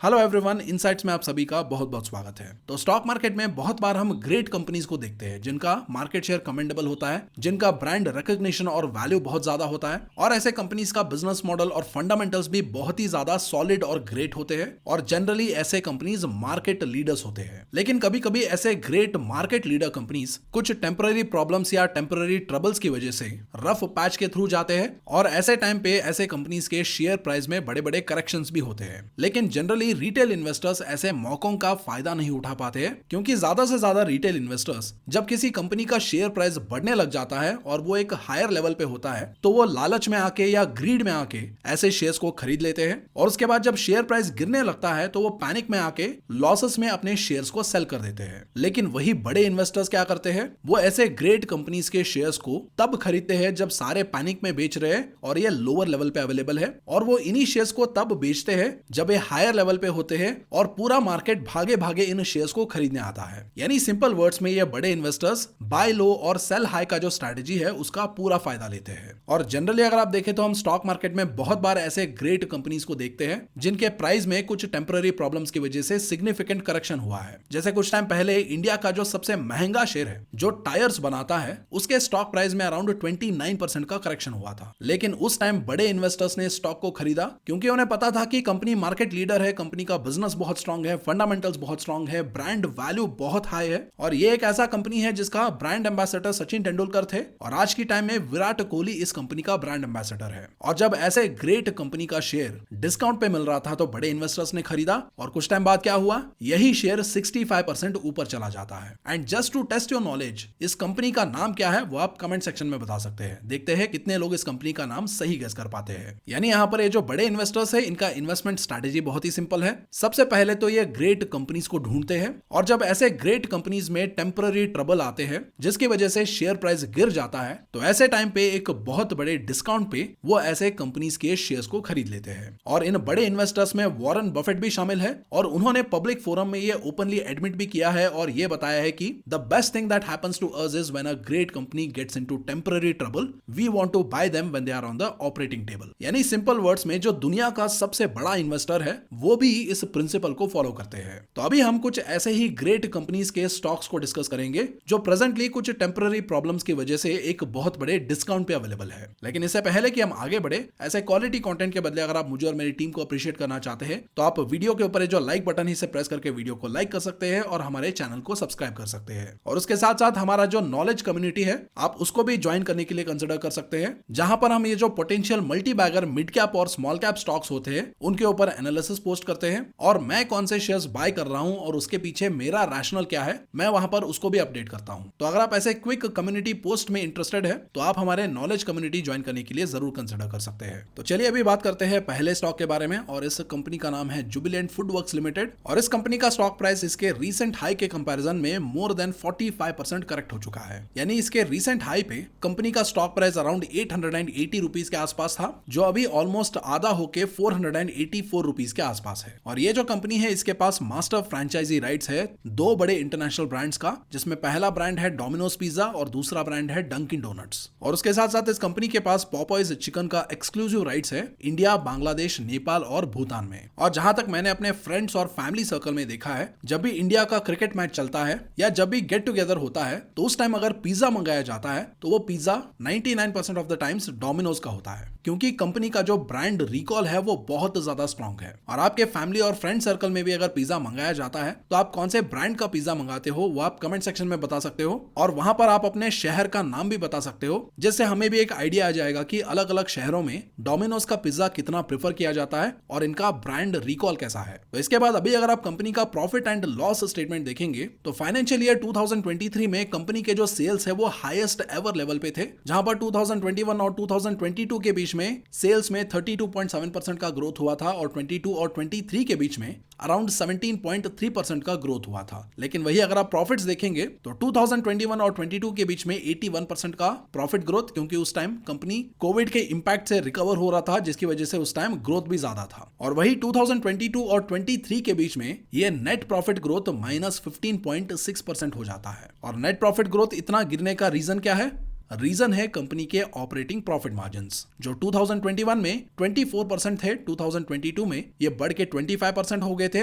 Hello everyone, insights में आप सभी का बहुत बहुत स्वागत है। तो स्टॉक मार्केट में बहुत बार हम ग्रेट कंपनीज को देखते हैं जिनका मार्केट शेयर कमेंडेबल होता है, जिनका ब्रांड रिकॉग्निशन और वैल्यू बहुत ज्यादा होता है और ऐसे कंपनीज का बिजनेस मॉडल और फंडामेंटल्स भी बहुत ही ज्यादा सॉलिड और ग्रेट होते हैं और जनरली ऐसे कंपनीज मार्केट लीडर्स होते हैं। लेकिन कभी कभी ऐसे ग्रेट मार्केट लीडर कंपनीज कुछ टेम्पररी प्रॉब्लम्स या टेम्पररी ट्रबल्स की वजह से रफ पैच के थ्रू जाते हैं और ऐसे टाइम पे ऐसे कंपनीज के शेयर प्राइस में बड़े बड़े करेक्शंस भी होते हैं। लेकिन जनरली रिटेल इन्वेस्टर्स ऐसे मौकों का फायदा नहीं उठा पाते हैं, क्योंकि ज्यादा से ज्यादा रिटेल इन्वेस्टर्स जब किसी कंपनी का शेयर प्राइस बढ़ने लग जाता है और वो एक हायर लेवल पे होता है तो वो लालच में आके या ग्रीड में आके ऐसे शेयर्स को खरीद लेते हैं और उसके बाद जब शेयर प्राइस गिरने लगता है तो वो पैनिक में आके लॉसेस में अपने शेयर्स को सेल कर देते हैं। लेकिन वही बड़े इन्वेस्टर्स क्या करते हैं, वो ऐसे ग्रेट कंपनीज के शेयर्स को तब खरीदते हैं जब सारे पैनिक में बेच रहे हैं और ये लोअर लेवल पे अवेलेबल है, और वो इन्हीं शेयर्स को तब बेचते हैं जब ये हायर लेवल पे होते हैं और पूरा मार्केट भागे भागे इन शेयर्स को खरीदने आता है। यानी सिंपल वर्ड्स में ये बड़े इन्वेस्टर्स बाय लो और सेल हाई का जो स्ट्रेटजी है उसका पूरा फायदा लेते हैं। और जनरली अगर आप देखें तो हम स्टॉक मार्केट में बहुत बार ऐसे ग्रेट कंपनीज को देखते हैं जिनके प्राइस में कुछ टेम्पररी प्रॉब्लम्स की वजह से सिग्निफिकेंट करेक्शन हुआ है। जैसे कुछ टाइम पहले इंडिया का जो सबसे महंगा शेयर है जो टायर्स बनाता है उसके स्टॉक प्राइस में अराउंड 29% का करेक्शन हुआ था। लेकिन उस टाइम बड़े इन्वेस्टर्स ने स्टॉक को खरीदा क्योंकि उन्हें पता था कि कंपनी मार्केट लीडर है, कंपनी का बिजनेस बहुत स्ट्रांग है, फंडामेंटल्स बहुत स्ट्रांग है, ब्रांड वैल्यू बहुत हाई है और ये एक ऐसा कंपनी है जिसका ब्रांड एम्बेसडर सचिन तेंदुलकर थे और आज की टाइम में विराट कोहली इस कंपनी का ब्रांड एम्बेसडर है। और जब ऐसे ग्रेट कंपनी का शेयर डिस्काउंट पे मिल रहा था तो बड़े इन्वेस्टर्स ने खरीदा और कुछ टाइम बाद क्या हुआ, यही शेयर 65% ऊपर चला जाता है। And just to test your knowledge, इस कंपनी का नाम क्या है वो आप कमेंट सेक्शन में बता सकते हैं। देखते हैं कितने लोग इस कंपनी का नाम सही गेस कर पाते हैं। यानी यहाँ पर ये जो बड़े इन्वेस्टर्स है इनका इन्वेस्टमेंट स्ट्रेटेजी बहुत ही सिंपल है। सबसे पहले तो ये ग्रेट कंपनीज को ढूंढते हैं और जब ऐसे ग्रेट कंपनीज में टेम्पररी ट्रबल आते हैं जिसकी वजह से शेयर प्राइस गिर जाता है तो ऐसे टाइम पे एक बहुत बड़े डिस्काउंट पे वो ऐसे कंपनीज के शेयर्स को खरीद लेते हैं। और इन बड़े इन्वेस्टर्स में वॉरेन बफेट भी शामिल है और उन्होंने पब्लिक फोरम में ये ओपनली एडमिट भी किया है और ये बताया है कि the best thing that happens to us is when a great company gets into temporary trouble we want to buy them when they are on the operating table. यानी सिंपल वर्ड्स में जो दुनिया का सबसे बड़ा इन्वेस्टर है वो भी इस प्रिंसिपल को फॉलो करते हैं। तो अभी हम कुछ ऐसे ही ग्रेट कंपनीज के स्टॉक्स को डिस्कस करेंगे जो प्रेजेंटली कुछ टेम्पररी प्रॉब्लम्स की वजह से एक बहुत बड़े डिस्काउंट पे अवेलेबल है। लेकिन इससे पहले कि हम आगे बढ़े, ऐसे क्वालिटी कंटेंट के बदले अगर आप मुझे और मेरी टीम को अप्रिशिएट करना चाहते हैं तो आप वीडियो के ऊपर जो लाइक बटन है इसे प्रेस करके वीडियो को लाइक कर सकते हैं और हमारे चैनल को सब्सक्राइब कर सकते हैं। और उसके साथ साथ हमारा जो नॉलेज कम्युनिटी है आप उसको भी ज्वाइन करने के लिए कंसिडर कर सकते हैं, जहां पर हम ये जो potential multi bagger mid cap और स्मॉल कैप स्टॉक्स होते हैं उनके ऊपर एनालिसिस पोस्ट करते हैं और मैं कौन से शेयर्स बाय कर रहा हूं और उसके पीछे मेरा रैशनल क्या है मैं वहां पर उसको भी अपडेट करता हूं। तो अगर आप ऐसे क्विक कम्युनिटी पोस्ट में इंटरेस्टेड है तो आप हमारे नॉलेज कम्युनिटी ज्वाइन करने के लिए जरूर कंसिडर कर सकते हैं। तो चलिए अभी बात करते हैं पहले स्टॉक के बारे में और इस कंपनी का नाम है जुबिलेंट फूडवर्क्स लिमिटेड। और इस कंपनी का स्टॉक प्राइस इसके रीसेंट हाई के कंपैरिजन में मोर देन 45% करेक्ट हो चुका है। यानी इसके रीसेंट हाई पे कंपनी का स्टॉक प्राइस अराउंड 880 रुपीज के आसपास था, जो अभी ऑलमोस्ट आधा होके 484 रुपीज के आसपास है। और ये जो कंपनी है इसके पास मास्टर फ्रेंचाइजी राइट्स है दो बड़े इंटरनेशनल ब्रांड्स का, जिसमें पहला ब्रांड है डोमिनोज पिज्जा और दूसरा ब्रांड है डंकिन डोनट्स। और उसके साथ साथ इस कंपनी के पास पॉपॉयज चिकन का एक्सक्लूसिव राइट्स है इंडिया, बांग्लादेश, नेपाल और भूटान में। और जहां तक मैंने अपने फ्रेंड्स और फैमिली सर्कल में देखा है, जब भी इंडिया का क्रिकेट मैच चलता है या जब भी गेट टुगेदर होता है तो उस टाइम अगर पिज्जा मंगाया जाता है तो वो pizza 99% of the times Domino's का होता है, क्योंकि कंपनी का जो ब्रांड रिकॉल है वो बहुत ज्यादा स्ट्रॉन्ग है। और आपके फैमिली और फ्रेंड सर्कल में भी अगर पिज्जा मंगाया जाता है तो आप कौन से ब्रांड का पिज्जा मंगाते हो वो आप कमेंट सेक्शन में बता सकते हो और वहां पर आप अपने शहर का नाम भी बता सकते हो, जिससे हमें भी एक आइडिया आ जाएगा कि अलग अलग शहरों में डोमिनोज का पिज्जा कितना प्रेफर किया जाता है और इनका ब्रांड रिकॉल कैसा है। तो इसके बाद अभी अगर आप कंपनी का प्रॉफिट एंड लॉस स्टेटमेंट देखेंगे तो फाइनेंशियल ईयर 2023 में कंपनी के जो सेल्स है वो हाईएस्ट एवर लेवल पे थे, जहां पर 2021 और 2022 के बीच में सेल्स में 32.7% का ग्रोथ हुआ था और 22 और 23 के बीच में अराउंड 17.3% का ग्रोथ हुआ था। लेकिन वही अगर आप प्रॉफिट्स देखेंगे तो 2021 और 22 के बीच में 81% का प्रॉफिट ग्रोथ, क्योंकि उस टाइम कंपनी कोविड के इंपैक्ट से रिकवर हो रहा था जिसकी वजह से उस टाइम ग्रोथ भी ज्यादा था। और वही 2022 और 23 के बीच में ये नेट प्रॉफिट ग्रोथ -15.6% हो जाता है। और नेट प्रॉफिट ग्रोथ इतना गिरने का रीजन क्या है? रीजन है कंपनी के ऑपरेटिंग प्रॉफिट मार्जिन्स, जो 2021 में 24% थे, 2022 में ये बढ़ के 25% हो गए थे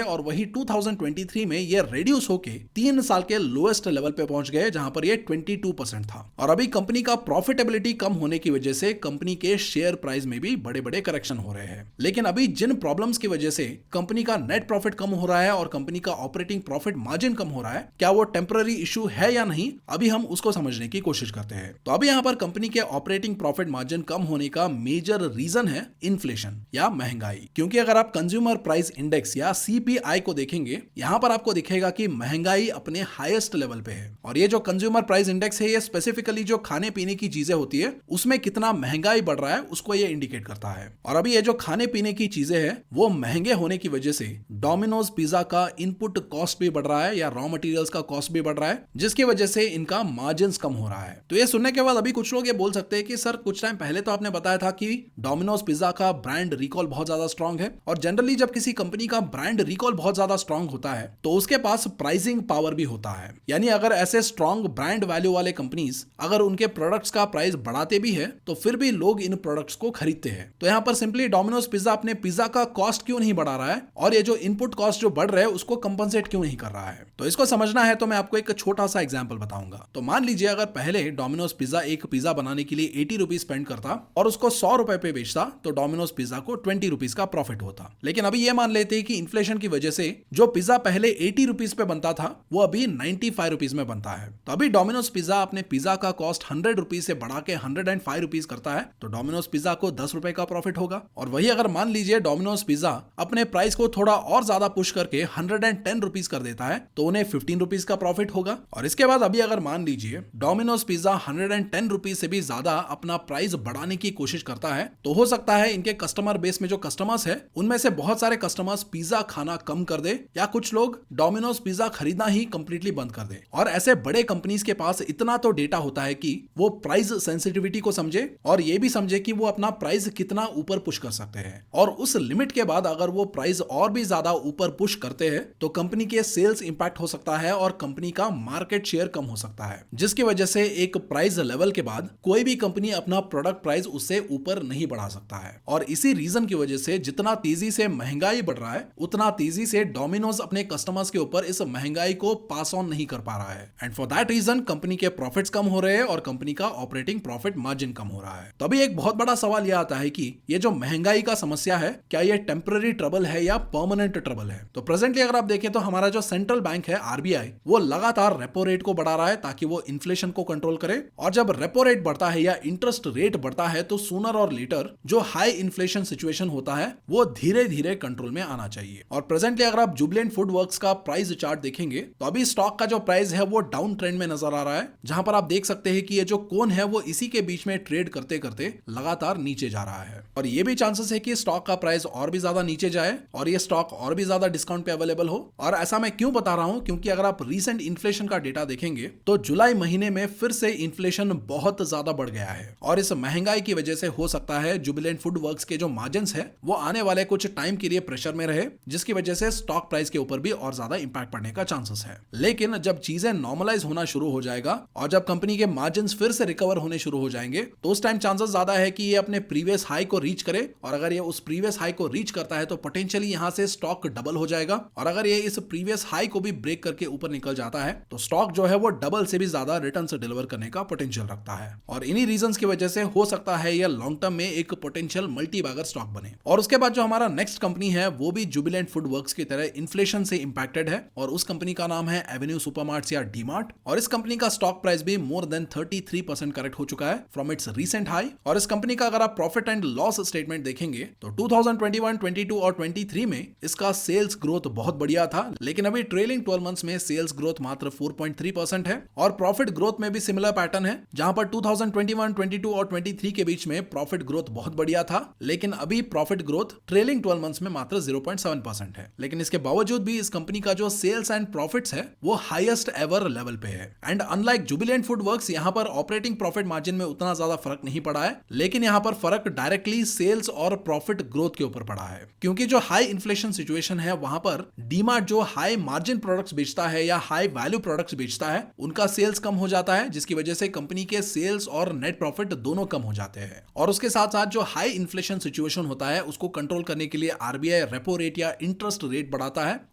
और वही 2023 में ये रिड्यूस होके 3 साल के लोएस्ट लेवल पे पहुंच गए जहां पर ये 22% था। और अभी कंपनी का प्रॉफिटेबिलिटी कम होने की वजह से कंपनी के शेयर प्राइस में भी बड़े बड़े करेक्शन हो रहे हैं। लेकिन अभी जिन प्रॉब्लम्स की वजह से कंपनी का नेट प्रॉफिट कम हो रहा है और कंपनी का ऑपरेटिंग प्रॉफिट मार्जिन कम हो रहा है, क्या वो टेम्पररी इशू है या नहीं, अभी हम उसको समझने की कोशिश करते हैं। तो अभी यहां पर कंपनी के ऑपरेटिंग प्रॉफिट मार्जिन कम होने का मेजर रीजन है इन्फ्लेशन या महंगाई। क्योंकि अगर आप कंज्यूमर प्राइस इंडेक्स या सीपीआई को देखेंगे, यहां पर आपको दिखेगा कि महंगाई अपने हाईएस्ट लेवल पे है। और ये जो कंज्यूमर प्राइस इंडेक्स है, ये स्पेसिफिकली जो खाने पीने की चीजें होती है उसमें कितना महंगाई बढ़ रहा है उसको ये इंडिकेट करता है। और अभी ये जो खाने पीने की चीजें हैं वो महंगे होने की वजह से डोमिनोज पिज्जा का इनपुट कॉस्ट भी बढ़ रहा है या रॉ मटेरियल्स का कॉस्ट भी बढ़ रहा है, जिसकी वजह से इनका मार्जिन्स कम हो रहा है। तो ये सुनने के बाद अभी कुछ लोग ये बोल सकते हैं कि सर कुछ टाइम पहले तो आपने बताया था कि डोमिनोज पिज्जा का ब्रांड रिकॉल बहुत ज्यादा स्ट्रांग है, और जनरली जब किसी कंपनी का ब्रांड रिकॉल बहुत ज्यादा स्ट्रांग होता है तो उसके पास प्राइसिंग पावर भी होता है। यानी अगर ऐसे स्ट्रांग ब्रांड वैल्यू वाले कंपनीज अगर उनके प्रोडक्ट्स का प्राइस बढ़ाते भी है तो फिर भी लोग इन प्रोडक्ट्स को खरीदते हैं। तो यहाँ पर सिंपली डोमिनोज पिज्जा अपने पिज्जा का कॉस्ट क्यों नहीं बढ़ा रहा है और ये जो इनपुट कॉस्ट जो बढ़ रहे हैं उसको कंपनसेट क्यों नहीं कर रहा है। तो इसको समझना है तो मैं आपको एक छोटा सा एग्जांपल बताऊंगा। तो मान लीजिए अगर पहले डोमिनोज पिज्जा एक पिज्जा बनाने के लिए 80 रुपीज स्पेंड करता और उसको 100 रुपए पे बेचता तो डोमिनोज पिज्जा को 20 रुपीज का प्रॉफिट होता। लेकिन अभी ये मान लेते हैं कि इन्फ्लेशन की वजह से जो पिज्जा पहले 80 रुपीज पे बनता था वो अभी 95 रुपीज में बनता है। तो अभी डोमिनोज पिज्जा अपने पिज्जा का कॉस्ट 100 रुपीज से बढ़ा के 105 रुपीज करता है तो डोमिनोज पिज्जा को 10 रुपए का प्रॉफिट होगा। और वही अगर मान लीजिए डोमिनोज पिज्जा अपने प्राइस को थोड़ा और ज्यादा पुश करके 110 रुपीज कर देता है तो उन्हें 15 रुपीज का प्रॉफिट होगा। और इसके बाद अभी अगर मान लीजिए डोमिनोज पिज्जा 110 रुपीज से भी ज्यादा अपना प्राइस बढ़ाने की कोशिश करता है तो हो सकता है इनके कस्टमर बेस में जो कस्टमर्स है उनमें से बहुत सारे कस्टमर्स पिज्जा खाना कम कर दे या कुछ लोग डोमिनोज पिज्जा खरीदना ही कंप्लीटली बंद कर दे। और ऐसे बड़े कंपनीज के पास इतना तो डेटा होता है कि वो प्राइस सेंसिटिविटी को समझे और ये भी समझे कि वो अपना प्राइस कितना ऊपर पुश कर सकते हैं, और उस लिमिट के बाद अगर वो प्राइस और भी ज्यादा ऊपर पुश करते हैं तो कंपनी के सेल्स इंपैक्ट हो सकता है और कंपनी का मार्केट शेयर कम हो सकता है, जिसकी वजह से एक प्राइस लेवल के बाद कोई भी कंपनी अपना प्रोडक्ट प्राइस उससे ऊपर नहीं बढ़ा सकता है। और इसी रीजन की वजह से जितना तेजी से महंगाई बढ़ रहा है उतना तेजी से डोमिनोज अपने कस्टमर्स के ऊपर इस महंगाई को पास ऑन नहीं कर पा रहा है, and for that reason company के प्रॉफिट्स कम हो रहे हैं और कंपनी का ऑपरेटिंग प्रॉफिट मार्जिन कम हो रहा है। तो अभी एक बहुत बड़ा सवाल यह आता है कि ये जो महंगाई का समस्या है क्या ये टेम्पररी ट्रबल है या परमानेंट ट्रबल है। तो प्रेजेंटली अगर आप देखें तो हमारा जो सेंट्रल बैंक है आरबीआई वो लगातार रेपो रेट को बढ़ा रहा है ताकि वो इन्फ्लेशन को कंट्रोल करे, और जब रेपो रेट बढ़ता है या इंटरेस्ट रेट बढ़ता है तो सूनर और लेटर जो हाई इन्फ्लेशन सिचुएशन होता है वो धीरे धीरे कंट्रोल में आना चाहिए। और प्रेजेंटली अगर आप जुबिलेंट फूड वर्क्स का प्राइस चार्ट देखेंगे तो अभी स्टॉक का जो प्राइस है वो डाउन ट्रेंड में नजर आ रहा है, जहां पर आप देख सकते हैं कि ये जो कोन है वो इसी के बीच में ट्रेड करते करते लगातार नीचे जा रहा है। और ये भी चांसेस है कि स्टॉक का प्राइस और भी ज्यादा नीचे जाए और ये स्टॉक और भी ज्यादा डिस्काउंट पे अवेलेबल हो। और ऐसा मैं क्यों बता रहा हूं, क्योंकि अगर आप रीसेंट इन्फ्लेशन का डेटा देखेंगे तो जुलाई महीने में फिर से इन्फ्लेशन बहुत ज्यादा बढ़ गया है, और इस महंगाई की वजह से हो सकता है जुबिलेंट फूड वर्क्स के जो मार्जिन्स है वो आने वाले कुछ टाइम के लिए प्रेशर में रहे, जिसकी वजह से स्टॉक प्राइस के ऊपर भी और ज्यादा इंपैक्ट पड़ने का चांसेस है। लेकिन जब चीजें नॉर्मलाइज होना शुरू हो जाएगा और जब कंपनी के मार्जिन्स फिर से रिकवर होने शुरू हो जाएंगे तो उस टाइम चांसेस ज्यादा है कि ये अपने प्रीवियस हाई को रीच करे, और अगर ये उस प्रीवियस हाई को रीच करता है तो पोटेंशियली यहां से स्टॉक डबल हो जाएगा, और अगर ये इस प्रीवियस हाई को भी ब्रेक करके ऊपर निकल जाता है तो स्टॉक जो है वो डबल से भी ज्यादा रिटर्न से डिलीवर करने का पोटेंशियल रखता है। और इन्हीं रीजंस की वजह से हो सकता है ये लॉन्ग टर्म में एक पोटेंशियल मल्टी बैगर स्टॉक बने। और उसके बाद जो हमारा नेक्स्ट कंपनी है वो भी जुबिलेंट फूड वर्क्स की तरह इन्फ्लेशन से इंपैक्टेड है, और उस कंपनी का नाम है एवेन्यू सुपरमार्ट्स या डीमार्ट। और इस कंपनी का स्टॉक प्राइस भी मोर देन 33% करेक्ट हो चुका है फ्रॉम इट्स रीसेंट हाई। और इस कंपनी का अगर आप प्रॉफिट एंड लॉस स्टेटमेंट देखेंगे तो 2021, 22 और 23 में इसका सेल्स ग्रोथ बहुत बढ़िया था, लेकिन अभी ट्रेलिंग 12 मंथ्स में सेल्स ग्रोथ मात्र 4.3% है, और प्रॉफिट ग्रोथ में भी सिमिलर पैटर्न है, जहां पर 2021, 22 और 23 के बीच में प्रॉफिट ग्रोथ बहुत बढ़िया था, लेकिन अभी प्रॉफिट ग्रोथ ट्रेलिंग 12 मंथ्स में मात्र 0.7% है। लेकिन इसके बावजूद भी इस कंपनी का जो सेल्स एंड प्रॉफिट्स है वो हाईएस्ट एवर लेवल पे है। And unlike Jubilant food works यहां पर ऑपरेटिंग प्रॉफिट मार्जिन में उतना ज्यादा फर्क नहीं पड़ा है, लेकिन यहां पर फर्क डायरेक्टली सेल्स और प्रॉफिट ग्रोथ के ऊपर पड़ा है, क्योंकि जो हाई इन्फ्लेशन सिचुएशन है वहां पर डीमार्ट जो हाई मार्जिन प्रोडक्ट्स बेचता है या हाई वैल्यू प्रोडक्ट्स बेचता है उनका सेल्स कम हो जाता है, जिसकी वजह से कंपनी कंपनी के सेल्स और नेट प्रॉफिट दोनों कम हो जाते हैं। और उसके साथ साथ जो हाई इन्फ्लेशन सिचुएशन होता है उसको कंट्रोल करने के लिए आरबीआई रेपो रेट या इंटरेस्ट रेट बढ़ाता है।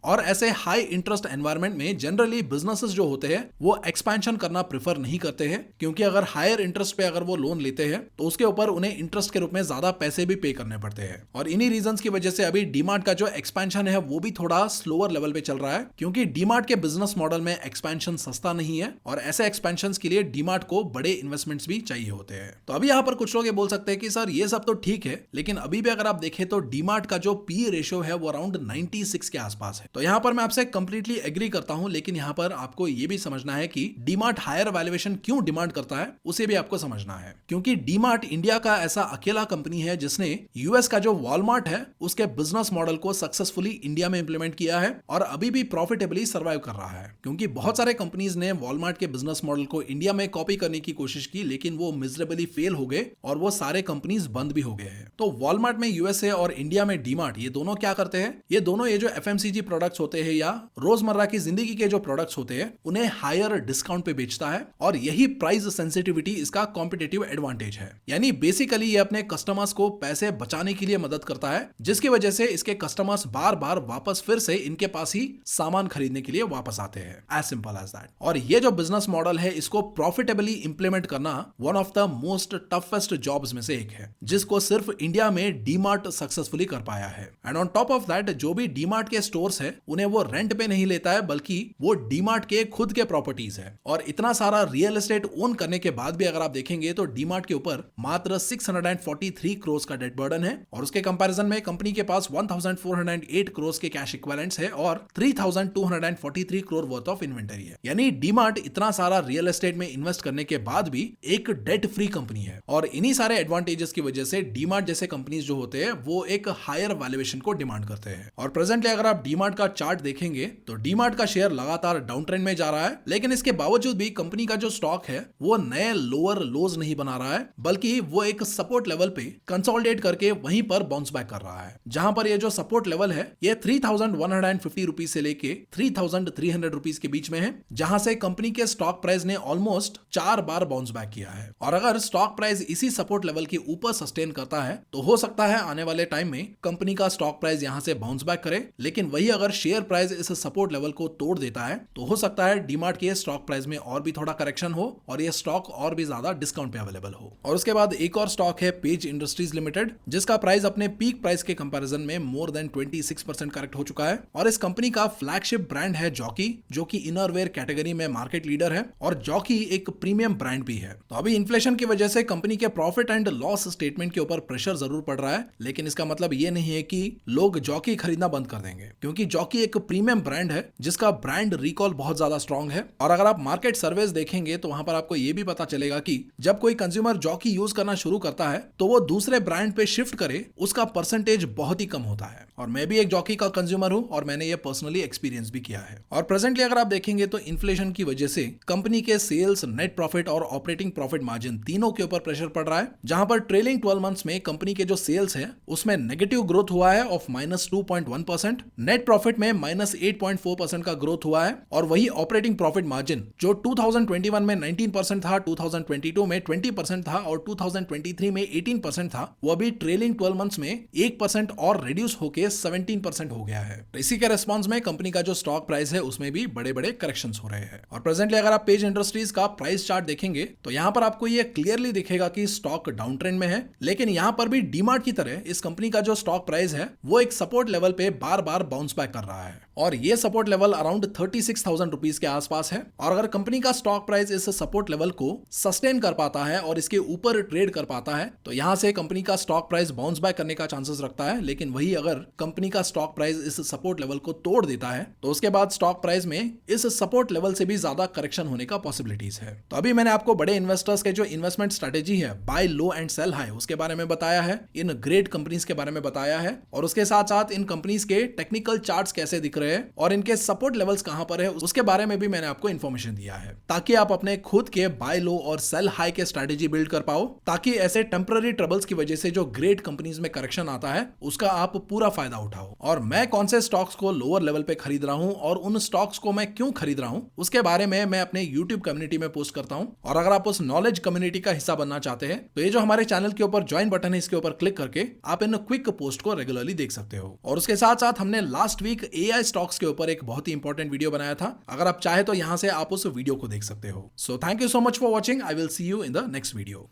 और ऐसे हाई इंटरेस्ट एनवायरनमेंट में जनरली बिजनेसेस जो होते हैं वो एक्सपेंशन करना प्रेफर नहीं करते हैं, क्योंकि अगर हायर इंटरेस्ट पे अगर वो लोन लेते हैं तो उसके ऊपर उन्हें इंटरेस्ट के रूप में ज्यादा पैसे भी पे करने पड़ते हैं। और इन्हीं रीजंस की वजह से अभी डीमार्ट का जो एक्सपेंशन है वो भी थोड़ा स्लोअर लेवल पे चल रहा है, क्योंकि डीमार्ट के बिजनेस मॉडल में एक्सपेंशन सस्ता नहीं है और ऐसे एक्सपेंशन के लिए डीमार्ट को बड़े इन्वेस्टमेंट्स भी चाहिए होते हैं। तो अभी यहाँ पर कुछ लोग ये बोल सकते हैं कि सर ये सब तो ठीक है, लेकिन अभी भी अगर आप देखें तो डीमार्ट का जो पी रेशियो है वो अराउंड 96 के आसपास है। तो यहाँ पर मैं आपसे कंप्लीटली एग्री करता हूं, लेकिन यहाँ पर आपको ये भी समझना है कि डीमार्ट हायर वैल्यूएशन क्यों डिमांड करता है उसे भी आपको समझना है। क्योंकि डीमार्ट इंडिया का ऐसा अकेला कंपनी है जिसने यूएस का जो वॉलमार्ट है उसके बिजनेस मॉडल को सक्सेसफुली इंडिया में इंप्लीमेंट किया है और अभी भी प्रॉफिटेबली सर्वाइव कर रहा है। क्योंकि बहुत सारे कंपनीज ने वॉलमार्ट के बिजनेस मॉडल को इंडिया में कॉपी करने की कोशिश की, लेकिन वो मिजरेबली फेल हो गए और वो सारे कंपनीज बंद भी हो गए हैं। तो वॉलमार्ट में यूएसए और इंडिया में डीमार्ट ये दोनों क्या करते हैं, ये दोनों ये जो एफएमसीजी प्रोडक्ट्स होते हैं या रोजमर्रा की जिंदगी के जो प्रोडक्ट्स होते हैं उन्हें हायर डिस्काउंट पे बेचता है और यही प्राइस सेंसिटिविटी इसका कॉम्पिटिटिव एडवांटेज है। यानी बेसिकली ये अपने कस्टमर्स को पैसे बचाने के लिए मदद करता है, जिसकी वजह से इसके कस्टमर्स बार बार वापस फिर से इनके पास ही सामान खरीदने के लिए वापस आते हैं। As simple as that. और ये जो बिजनेस मॉडल है इसको प्रॉफिटेबली इंप्लीमेंट करना one of the most toughest jobs में से एक है, जिसको सिर्फ इंडिया में डीमार्ट सक्सेसफुली कर पाया है। And on top of that जो भी डीमार्ट के स्टोर्स है उन्हें वो रेंट पे नहीं लेता है, बल्कि वो डीमार्ट के खुद के प्रॉपर्टीज है। और इतना सारा रियल एस्टेट ओन करने के बाद भी अगर आप देखेंगे तो डीमार्ट के ऊपर मात्र 643 करोड़ का डेट बर्डन है और उसके कंपैरिजन में कंपनी के पास 1408 करोड़ के कैश इक्विवेलेंट्स है और 3243 करोड़ वर्थ ऑफ इन्वेंटरी है। यानी डीमार्ट इतना सारा रियल एस्टेट में इन्वेस्ट करने के बाद भी एक डेट फ्री कंपनी है। और इन्हीं सारे एडवांटेजेस की वजह से डीमार्ट जैसे कंपनीज जो होते हैं वो एक हायर वैल्यूएशन को डिमांड करते हैं। और प्रेजेंटली अगर आप डीमार्ट का चार्ट देखेंगे तो डीमार्ट का शेयर लगातार डाउन ट्रेंड में जा रहा है, लेकिन इसके बावजूद भी कंपनी का जो स्टॉक है वो नए लोअर लोज नहीं बना रहा है, बल्कि वो एक सपोर्ट लेवल पे कंसोलिडेट करके वहीं पर बाउंस बैक कर रहा है। जहां पर ये जो सपोर्ट लेवल है ये 3150 रुपीज से लेके 3300 रुपीज के बीच में है, जहां से कंपनी के स्टॉक प्राइस ने ऑलमोस्ट 4 बार बाउंस बैक किया है। और अगर स्टॉक प्राइस इसी सपोर्ट लेवल के ऊपर सस्टेन करता है तो हो सकता है आने वाले टाइम में कंपनी का स्टॉक प्राइस यहां से बाउंस बैक करे, लेकिन वही अगर शेयर प्राइस इस सपोर्ट लेवल को तोड़ देता है तो हो सकता है डीमार्ट के स्टॉक प्राइस में और भी थोड़ा करेक्शन हो और ये स्टॉक और भी ज्यादा डिस्काउंट पे अवेलेबल हो। और उसके बाद एक और स्टॉक है पेज इंडस्ट्रीज लिमिटेड, जिसका प्राइस अपने पीक प्राइस के कंपैरिजन में मोर देन 26% करेक्ट हो चुका है। और इस कंपनी का फ्लैगशिप ब्रांड है जॉकी, जो कि इनरवेयर कैटेगरी में मार्केट लीडर है और जॉकी एक प्रीमियम ब्रांड भी है। तो अभी इन्फ्लेशन की वजह से कंपनी के प्रॉफिट एंड लॉस स्टेटमेंट के ऊपर प्रेशर जरूर पड़ रहा है, लेकिन इसका मतलब ये नहीं है कि लोग जॉकी खरीदना बंद कर देंगे, क्योंकि जॉकी एक प्रीमियम ब्रांड है जिसका ब्रांड रिकॉल बहुत ज्यादा स्ट्रॉन्ग है। और अगर आप मार्केट सर्वेस देखेंगे तो वहां पर आपको यह भी पता चलेगा कि जब कोई कंज्यूमर जॉकी यूज करना शुरू करता है तो वो दूसरे ब्रांड पे शिफ्ट करे उसका परसेंटेज बहुत ही कम होता है। और मैं भी एक जॉकी का कंज्यूमर हूं और मैंने ये पर्सनली एक्सपीरियंस भी किया है। और प्रेजेंटली अगर आप देखेंगे तो इन्फ्लेशन की वजह से कंपनी के सेल्स, नेट प्रॉफिट और ऑपरेटिंग प्रॉफिट मार्जिन तीनों के ऊपर प्रेशर पड़ रहा है, जहां पर ट्रेलिंग 12 मंथ्स में कंपनी के जो सेल्स है उसमें नेगेटिव ग्रोथ हुआ है ऑफ -2.1%, नेट प्रॉफिट में -8.4% का ग्रोथ हुआ है और वही ऑपरेटिंग प्रॉफिट मार्जिन जो 2021 में 19% था, 2022 में 20% था और 2023 में 18% था, वो अभी ट्रेलिंग 12 मंथ्स में 1% और रिड्यूस होके 17% हो गया है। इसी के रिस्पांस में कंपनी का जो स्टॉक प्राइस है उसमें भी बड़े बड़े करेक्शंस हो रहे हैं। और प्रेजेंटली अगर आप पेज इंडस्ट्रीज का प्राइस चार्ट देखेंगे तो यहां पर आपको ये क्लियरली दिखेगा कि स्टॉक डाउन ट्रेंड में है, लेकिन यहां पर भी डीमार्ट की तरह इस कंपनी का जो स्टॉक प्राइस है वो एक सपोर्ट लेवल पे बार बार बाउंस बैक कर रहा है और ये सपोर्ट लेवल अराउंड 36,000 रुपीज के आसपास है। और अगर कंपनी का स्टॉक प्राइस इस सपोर्ट लेवल को सस्टेन कर पाता है और इसके ऊपर ट्रेड कर पाता है तो यहां से कंपनी का स्टॉक प्राइस बाउंस बैक करने का चांसेस रखता है। लेकिन वही अगर कंपनी का स्टॉक प्राइस इस सपोर्ट लेवल को तोड़ देता है तो उसके बाद स्टॉक प्राइस में इस सपोर्ट लेवल से भी ज्यादा करेक्शन होने का पॉसिबिलिटीज है। तो अभी मैंने आपको बड़े इन्वेस्टर्स के जो इन्वेस्टमेंट स्ट्रेटेजी है buy low and sell high उसके बारे में बताया है, इन ग्रेट कंपनीज के बारे में बताया है और उसके साथ साथ इन कंपनीज के टेक्निकल चार्ट्स कैसे दिख रहे हैं और इनके सपोर्ट लेवल्स कहां पर है उसके बारे में भी मैंने आपको इन्फॉर्मेशन दिया है, ताकि आप अपने खुद के बाय लो और सेल हाई के स्ट्रेटेजी बिल्ड कर पाओ, ताकि ऐसे टेम्पररी ट्रबल्स की वजह से जो ग्रेट कंपनीज में करेक्शन आता है उसका आप पूरा फायदा फायदा उठाओ। और मैं कौन से स्टॉक्स को लोअर लेवल पे खरीद रहा हूं और उन स्टॉक्स को मैं क्यों खरीद रहा हूं उसके बारे में मैं अपने YouTube कम्युनिटी में पोस्ट करता हूं। और अगर आप उस नॉलेज कम्युनिटी का हिस्सा बनना चाहते हैं तो ये जो हमारे चैनल के ऊपर ज्वाइन बटन है इसके ऊपर क्लिक करके आप इन क्विक पोस्ट को रेगुलरली देख सकते हो। और उसके साथ साथ हमने लास्ट वीक AI स्टॉक्स के ऊपर एक बहुत ही इंपॉर्टेंट वीडियो बनाया था, अगर आप चाहे तो यहां से आप उस वीडियो को देख सकते हो। So thank you so much for watching. I will see you in the next video.